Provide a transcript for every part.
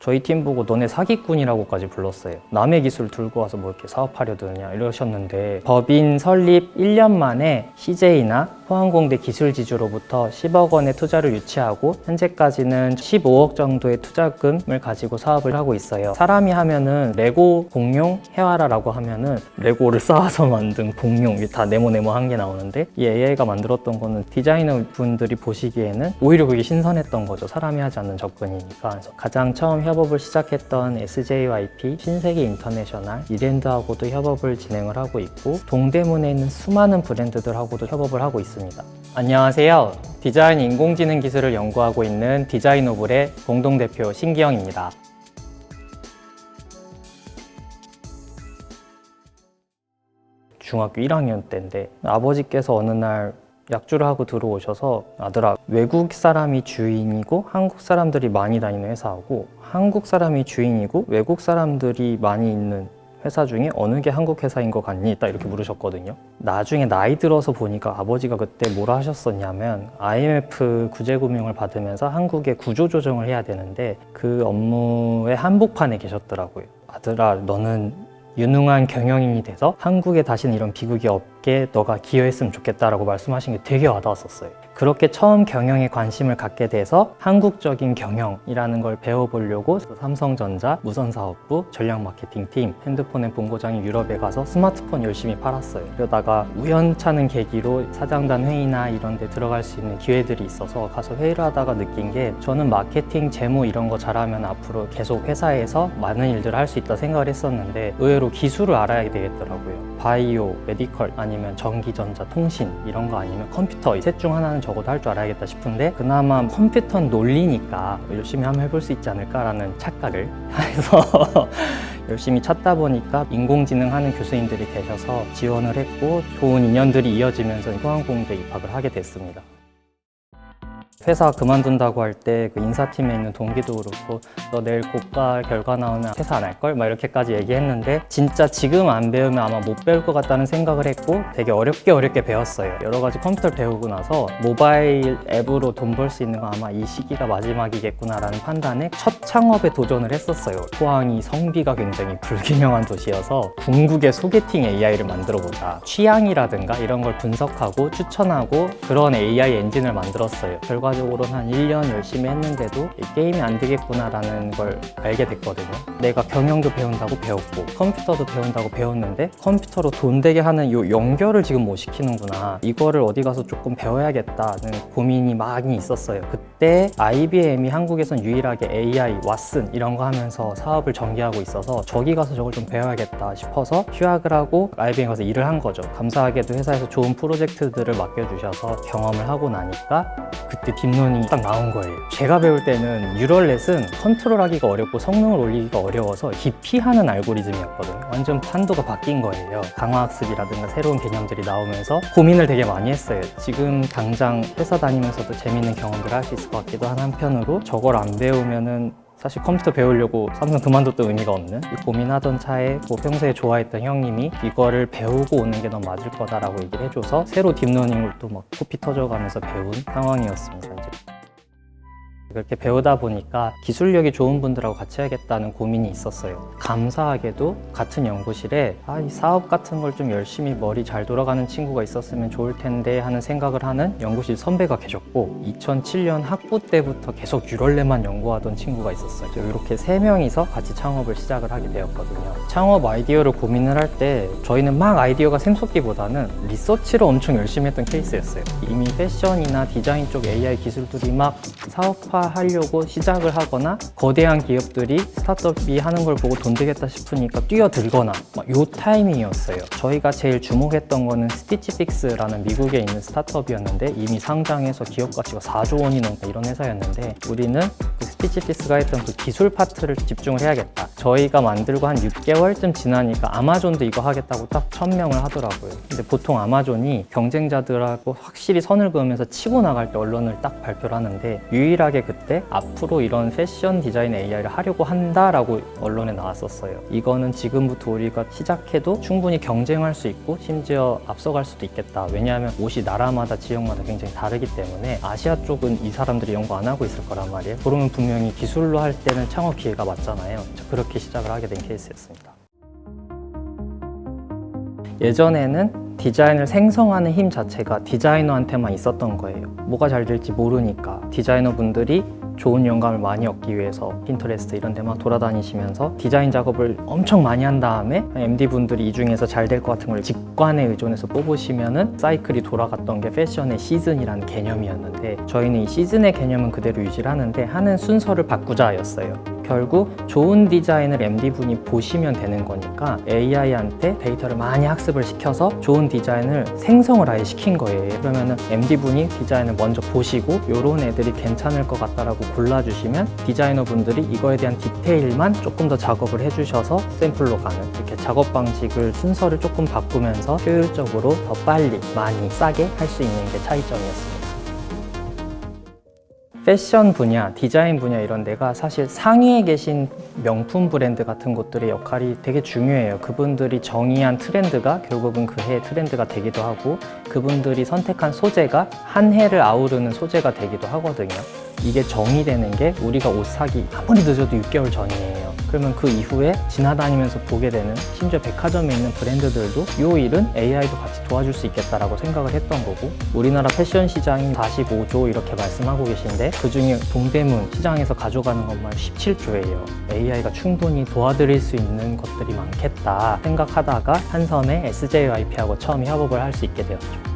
저희 팀 보고 너네 사기꾼이라고까지 불렀어요. 남의 기술 들고 와서 뭐 이렇게 사업하려 드냐 이러셨는데, 법인 설립 1년 만에 CJ나 포항공대 기술지주로부터 10억 원의 투자를 유치하고 현재까지는 15억 정도의 투자금을 가지고 사업을 하고 있어요. 사람이 하면은 레고 공룡 해와라라고 하면은 레고를 쌓아서 만든 공룡, 이게 다 네모한 게 나오는데, 이 AI가 만들었던 거는 디자이너 분들이 보시기에는 오히려 그게 신선했던 거죠. 사람이 하지 않는 접근이니까. 그래서 가장 처음 협업을 시작했던 SJYP, 신세계 인터내셔널, 이랜드하고도 협업을 진행을 하고 있고, 동대문에 있는 수많은 브랜드들하고도 협업을 하고 있습니다. 안녕하세요. 디자인 인공지능 기술을 연구하고 있는 디자인오블의 공동대표 신기영입니다. 중학교 1학년 때인데 아버지께서 어느 날 약주를 하고 들어오셔서, 아들아, 외국 사람이 주인이고 한국 사람들이 많이 다니는 회사하고 한국 사람이 주인이고 외국 사람들이 많이 있는 회사 중에 어느 게 한국 회사인 것 같니? 딱 이렇게 물으셨거든요. 나중에 나이 들어서 보니까 아버지가 그때 뭐라 하셨었냐면, IMF 구제금융을 받으면서 한국의 구조조정을 해야 되는데 그 업무의 한복판에 계셨더라고요. 아들아, 너는 유능한 경영인이 돼서 한국에 다시는 이런 비극이 없게 너가 기여했으면 좋겠다라고 말씀하신 게 되게 와닿았었어요. 그렇게 처음 경영에 관심을 갖게 돼서 한국적인 경영이라는 걸 배워보려고 삼성전자 무선사업부 전략마케팅팀, 핸드폰의 본고장인 유럽에 가서 스마트폰 열심히 팔았어요. 그러다가 우연찮은 계기로 사장단 회의나 이런 데 들어갈 수 있는 기회들이 있어서 가서 회의를 하다가 느낀 게, 저는 마케팅, 재무 이런 거 잘하면 앞으로 계속 회사에서 많은 일들을 할 수 있다 생각을 했었는데, 의외로 기술을 알아야 되겠더라고요. 바이오, 메디컬, 아니면 전기전자, 통신 이런 거 아니면 컴퓨터, 이 셋 중 하나는 적어도 할 줄 알아야겠다 싶은데, 그나마 컴퓨터는 논리니까 열심히 한번 해볼 수 있지 않을까라는 착각을 해서 열심히 찾다 보니까 인공지능 하는 교수님들이 계셔서 지원을 했고, 좋은 인연들이 이어지면서 포항공대에 입학을 하게 됐습니다. 회사 그만둔다고 할 때 그 인사팀에 있는 동기도 그렇고, 너 내일 고가 결과 나오면 퇴사 안 할걸? 막 이렇게까지 얘기했는데, 진짜 지금 안 배우면 아마 못 배울 것 같다는 생각을 했고, 되게 어렵게 배웠어요. 여러 가지 컴퓨터를 배우고 나서 모바일 앱으로 돈 벌 수 있는 건 아마 이 시기가 마지막이겠구나라는 판단에 첫 창업에 도전을 했었어요. 포항이 성비가 굉장히 불균형한 도시여서 궁극의 소개팅 AI를 만들어보자. 취향이라든가 이런 걸 분석하고 추천하고 그런 AI 엔진을 만들었어요. 결과적으로는 한 1년 열심히 했는데도 게임이 안 되겠구나라는 걸 알게 됐거든요. 내가 경영도 배운다고 배웠고 컴퓨터도 배운다고 배웠는데 컴퓨터로 돈 되게 하는 이 연결을 지금 못 시키는구나. 이거를 어디 가서 조금 배워야겠다는 고민이 많이 있었어요. 그때 IBM이 한국에선 유일하게 AI, 왓슨 이런 거 하면서 사업을 전개하고 있어서 저기 가서 저걸 좀 배워야겠다 싶어서 휴학을 하고 IBM 가서 일을 한 거죠. 감사하게도 회사에서 좋은 프로젝트들을 맡겨주셔서 경험을 하고 나니까 그때 딥러닝이 딱 나온 거예요. 제가 배울 때는 뉴럴넷은 컨트롤하기가 어렵고 성능을 올리기가 어려워서 기피하는 알고리즘이었거든요. 완전 판도가 바뀐 거예요. 강화학습이라든가 새로운 개념들이 나오면서 고민을 되게 많이 했어요. 지금 당장 회사 다니면서도 재밌는 경험들을 할 수 있을 것 같기도 한 한편으로, 저걸 안 배우면은 사실 컴퓨터 배우려고 삼성 그만뒀던 의미가 없는, 이 고민하던 차에 평소에 좋아했던 형님이 이거를 배우고 오는 게 넌 맞을 거다라고 얘기를 해줘서 새로 딥러닝을 또 막 코피 터져가면서 배운 상황이었습니다. 이제. 그렇게 배우다 보니까 기술력이 좋은 분들하고 같이 해야겠다는 고민이 있었어요. 감사하게도 같은 연구실에 이 사업 같은 걸 좀 열심히 머리 잘 돌아가는 친구가 있었으면 좋을 텐데 하는 생각을 하는 연구실 선배가 계셨고, 2007년 학부 때부터 계속 뉴럴넷만 연구하던 친구가 있었어요. 이렇게 3명이서 같이 창업을 시작을 하게 되었거든요. 창업 아이디어를 고민을 할 때 저희는 막 아이디어가 샘솟기보다는 리서치를 엄청 열심히 했던 케이스였어요. 이미 패션이나 디자인 쪽 AI 기술들이 막 사업화 하려고 시작을 하거나, 거대한 기업들이 스타트업이 하는 걸 보고 돈 되겠다 싶으니까 뛰어들거나, 요 타이밍이었어요. 저희가 제일 주목했던 거는 스티치픽스라는 미국에 있는 스타트업이었는데, 이미 상장해서 기업 가치가 4조 원이 넘는 이런 회사였는데, 우리는 그 스티치픽스가 했던 그 기술 파트를 집중을 해야겠다. 저희가 만들고 한 6개월쯤 지나니까 아마존도 이거 하겠다고 딱 천명을 하더라고요. 근데 보통 아마존이 경쟁자들하고 확실히 선을 그으면서 치고 나갈 때 언론을 딱 발표를 하는데 유일하게 그때 앞으로 이런 패션 디자인 AI를 하려고 한다라고 언론에 나왔었어요. 이거는 지금부터 우리가 시작해도 충분히 경쟁할 수 있고 심지어 앞서갈 수도 있겠다. 왜냐하면 옷이 나라마다 지역마다 굉장히 다르기 때문에 아시아 쪽은 이 사람들이 연구 안 하고 있을 거란 말이에요. 그러면 분명히 기술로 할 때는 창업 기회가 맞잖아요. 그렇게 시작을 하게 된 케이스였습니다. 예전에는 디자인을 생성하는 힘 자체가 디자이너한테만 있었던 거예요. 뭐가 잘 될지 모르니까 디자이너분들이 좋은 영감을 많이 얻기 위해서 핀터레스트 이런 데만 돌아다니시면서 디자인 작업을 엄청 많이 한 다음에 MD분들이 이 중에서 잘 될 것 같은 걸 직관에 의존해서 뽑으시면은 사이클이 돌아갔던 게 패션의 시즌이라는 개념이었는데 저희는 이 시즌의 개념은 그대로 유지를 하는데 하는 순서를 바꾸자였어요. 결국 좋은 디자인을 MD분이 보시면 되는 거니까 AI한테 데이터를 많이 학습을 시켜서 좋은 디자인을 생성을 아예 시킨 거예요. 그러면은 MD분이 디자인을 먼저 보시고 요런 애들이 괜찮을 것 같다라고 골라주시면 디자이너 분들이 이거에 대한 디테일만 조금 더 작업을 해주셔서 샘플로 가는 이렇게 작업 방식을 순서를 조금 바꾸면서 효율적으로 더 빨리 많이 싸게 할 수 있는 게 차이점이었습니다. 패션 분야, 디자인 분야 이런 데가 사실 상위에 계신 명품 브랜드 같은 곳들의 역할이 되게 중요해요. 그분들이 정의한 트렌드가 결국은 그 해의 트렌드가 되기도 하고 그분들이 선택한 소재가 한 해를 아우르는 소재가 되기도 하거든요. 이게 정의되는 게 우리가 옷 사기 아무리 늦어도 6개월 전이에요. 그러면 그 이후에 지나다니면서 보게 되는 심지어 백화점에 있는 브랜드들도 이 일은 AI도 같이 도와줄 수 있겠다라고 생각을 했던 거고 우리나라 패션 시장이 45조 이렇게 말씀하고 계신데 그중에 동대문 시장에서 가져가는 것만 17조예요. AI가 충분히 도와드릴 수 있는 것들이 많겠다 생각하다가 한섬에 SJYP하고 처음 협업을 할 수 있게 되었죠.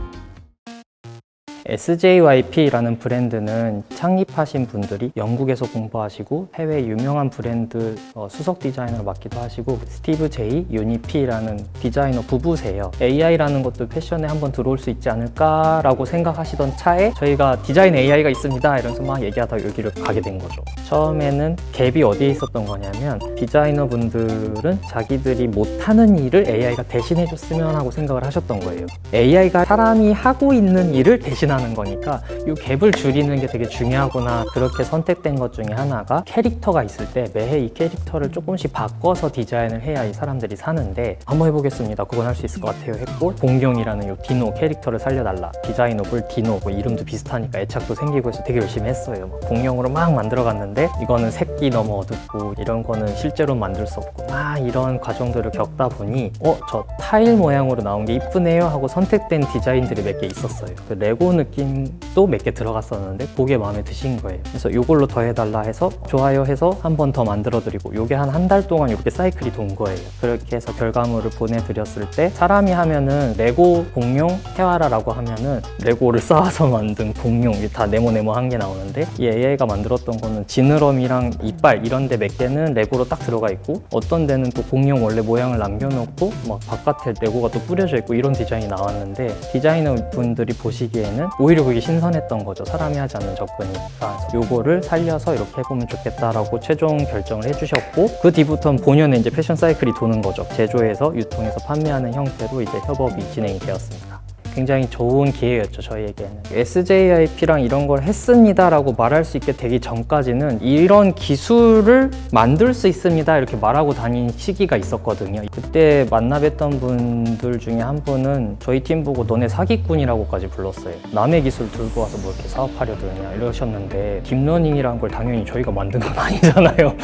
SJYP라는 브랜드는 창립하신 분들이 영국에서 공부하시고 해외 유명한 브랜드 수석 디자이너를 맡기도 하시고 스티브 제이, 유니피라는 디자이너 부부세요. AI라는 것도 패션에 한번 들어올 수 있지 않을까라고 생각하시던 차에 저희가 디자인 AI가 있습니다 이러면서 막 얘기하다가 여기를 가게 된 거죠. 처음에는 갭이 어디에 있었던 거냐면 디자이너 분들은 자기들이 못하는 일을 AI가 대신해줬으면 하고 생각을 하셨던 거예요. AI가 사람이 하고 있는 일을 대신하는 거니까 이 갭을 줄이는 게 되게 중요하구나. 그렇게 선택된 것 중에 하나가 캐릭터가 있을 때 매해 이 캐릭터를 조금씩 바꿔서 디자인을 해야 이 사람들이 사는데 한번 해보겠습니다. 그건 할 수 있을 것 같아요 했고 공룡이라는 이 디노 캐릭터를 살려달라. 디자이너블 디노 뭐 이름도 비슷하니까 애착도 생기고 해서 되게 열심히 했어요. 공룡으로 막 만들어갔는데 이거는 색이 너무 어둡고 이런 거는 실제로 만들 수 없고 막 이런 과정들을 겪다 보니 저 타일 모양으로 나온 게 이쁘네요 하고 선택된 디자인들이 몇 개 있었어요. 그 레고 느낌도 몇 개 들어갔었는데 그게 마음에 드신 거예요. 그래서 이걸로 더 해달라 해서 좋아요 해서 한 번 더 만들어 드리고 이게 한 달 동안 이렇게 사이클이 돈 거예요. 그렇게 해서 결과물을 보내드렸을 때 사람이 하면은 레고 공룡 해와라라고 하면은 레고를 쌓아서 만든 공룡이 다 네모네모한 게 나오는데 이 AI가 만들었던 거는 지느러미랑 이빨 이런 데 몇 개는 레고로 딱 들어가 있고 어떤 데는 또 공룡 원래 모양을 남겨놓고 막 바깥에 레고가 또 뿌려져 있고 이런 디자인이 나왔는데 디자이너 분들이 보시기에는 오히려 그게 신선했던 거죠. 사람이 하지 않는 접근이니까 요거를 살려서 이렇게 해보면 좋겠다라고 최종 결정을 해주셨고 그 뒤부터는 본연의 이제 패션 사이클이 도는 거죠. 제조해서 유통해서 판매하는 형태로 이제 협업이 진행이 되었습니다. 굉장히 좋은 기회였죠, 저희에게는. SJIP랑 이런 걸 했습니다 라고 말할 수 있게 되기 전까지는 이런 기술을 만들 수 있습니다 이렇게 말하고 다닌 시기가 있었거든요. 그때 만나뵀던 분들 중에 한 분은 저희 팀 보고 너네 사기꾼이라고까지 불렀어요. 남의 기술 들고 와서 뭐 이렇게 사업하려 드냐 이러셨는데 딥러닝이라는 걸 당연히 저희가 만든 건 아니잖아요.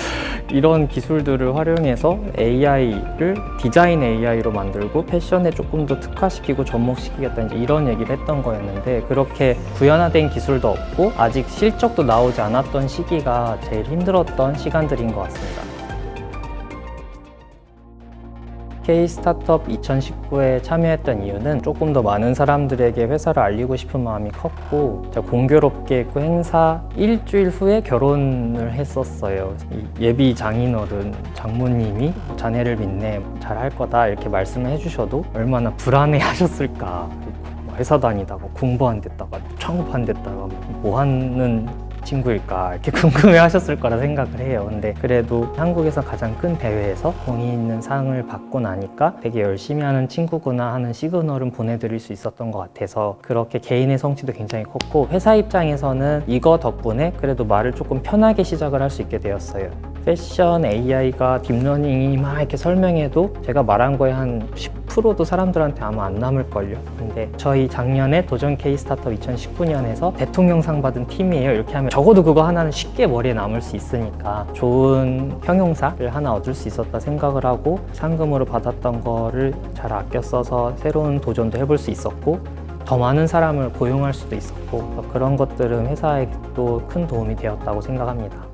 이런 기술들을 활용해서 AI를 디자인 AI로 만들고 패션에 조금 더 특화시키고 접목시키겠다 이제 이런 얘기를 했던 거였는데 그렇게 구현화된 기술도 없고 아직 실적도 나오지 않았던 시기가 제일 힘들었던 시간들인 것 같습니다. K-스타트업 2019에 참여했던 이유는 조금 더 많은 사람들에게 회사를 알리고 싶은 마음이 컸고 공교롭게 그 행사 일주일 후에 결혼을 했었어요. 예비 장인어른 장모님이 자네를 믿네 잘할 거다 이렇게 말씀을 해주셔도 얼마나 불안해 하셨을까. 회사 다니다가 공부 안 됐다가 창업 안 됐다가 뭐 하는 친구일까 이렇게 궁금해 하셨을 거라 생각을 해요. 근데 그래도 한국에서 가장 큰 대회에서 공이 있는 상을 받고 나니까 되게 열심히 하는 친구구나 하는 시그널은 보내드릴 수 있었던 것 같아서 그렇게 개인의 성취도 굉장히 컸고 회사 입장에서는 이거 덕분에 그래도 말을 조금 편하게 시작을 할 수 있게 되었어요. 패션 AI가 딥러닝이 막 이렇게 설명해도 제가 말한 거에 한 10%도 사람들한테 아마 안 남을걸요. 근데 저희 작년에 도전 K 스타트업 2019년에서 대통령상 받은 팀이에요. 이렇게 하면 적어도 그거 하나는 쉽게 머리에 남을 수 있으니까 좋은 형용사를 하나 얻을 수 있었다 생각을 하고 상금으로 받았던 거를 잘 아껴 써서 새로운 도전도 해볼 수 있었고 더 많은 사람을 고용할 수도 있었고 그런 것들은 회사에 또 큰 도움이 되었다고 생각합니다.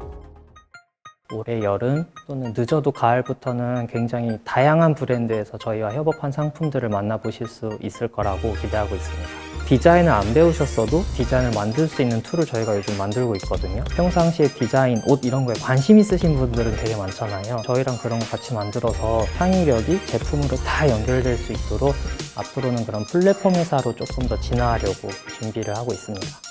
올해 여름 또는 늦어도 가을부터는 굉장히 다양한 브랜드에서 저희와 협업한 상품들을 만나보실 수 있을 거라고 기대하고 있습니다. 디자인을 안 배우셨어도 디자인을 만들 수 있는 툴을 저희가 요즘 만들고 있거든요. 평상시에 디자인, 옷 이런 거에 관심 있으신 분들은 되게 많잖아요. 저희랑 그런 거 같이 만들어서 창의력이 제품으로 다 연결될 수 있도록 앞으로는 그런 플랫폼 회사로 조금 더 진화하려고 준비를 하고 있습니다.